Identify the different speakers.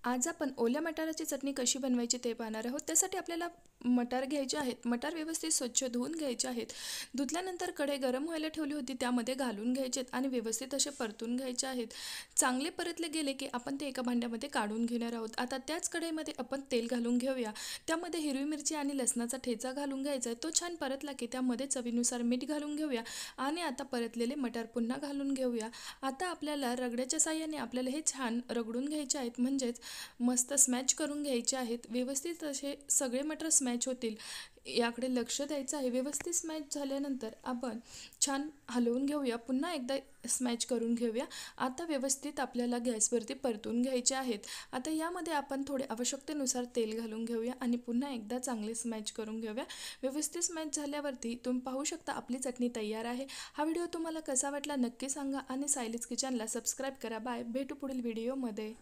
Speaker 1: आज आपण ओल्या मटाराची चटणी कशी बनवायची ते पाहणार आहोत। त्यासाठी आपल्याला मटार घ्यायचे आहेत। मटार व्यवस्थित स्वच्छ धुवून घ्यायचे आहेत। धुतल्यानंतर कढई गरम व्हायला ठेवली होती, त्यामध्ये घालून घ्यायचे आणि व्यवस्थित असे परतून घ्यायचे आहेत। चांगले परतले गेले की आपण ते एका भांड्यामध्ये काढून घेणार आहोत। आता त्याच कढईमध्ये आपण तेल घालून घेऊया। त्यामध्ये हिरवी मिरची आणि लसणाचा ठेचा घालून घ्यायचा आहे। तो छान परतला की त्यामध्ये चवीनुसार मीठ घालून घेऊया आणि आता परतलेले मटार पुन्हा घालून घेऊया। आता आपल्याला रगड्याच्या साहाय्याने आपल्याला हे छान रगडून घ्यायचे आहेत, म्हणजेच मस्त स्मॅच करून घ्यायचे आहेत। व्यवस्थित असे सगळे मटर स्मॅच होतील याकडे लक्ष द्यायचं आहे। व्यवस्थित स्मॅच झाल्यानंतर आपण छान हलवून घेऊया, पुन्हा एकदा स्मॅच करून घेऊया। आता व्यवस्थित आपल्याला गॅसवरती परतून घ्यायचे आहेत। आता यामध्ये आपण थोडे आवश्यकतेनुसार तेल घालून घेऊया आणि पुन्हा एकदा चांगले स्मॅच करून घेऊया। व्यवस्थित स्मॅच झाल्यावरती तुम्ही पाहू शकता आपली चटणी तयार आहे। हा व्हिडिओ तुम्हाला कसा वाटला नक्की सांगा आणि सायलीज किचनला सबस्क्राईब करा। बाय, भेटू पुढील व्हिडिओमध्ये।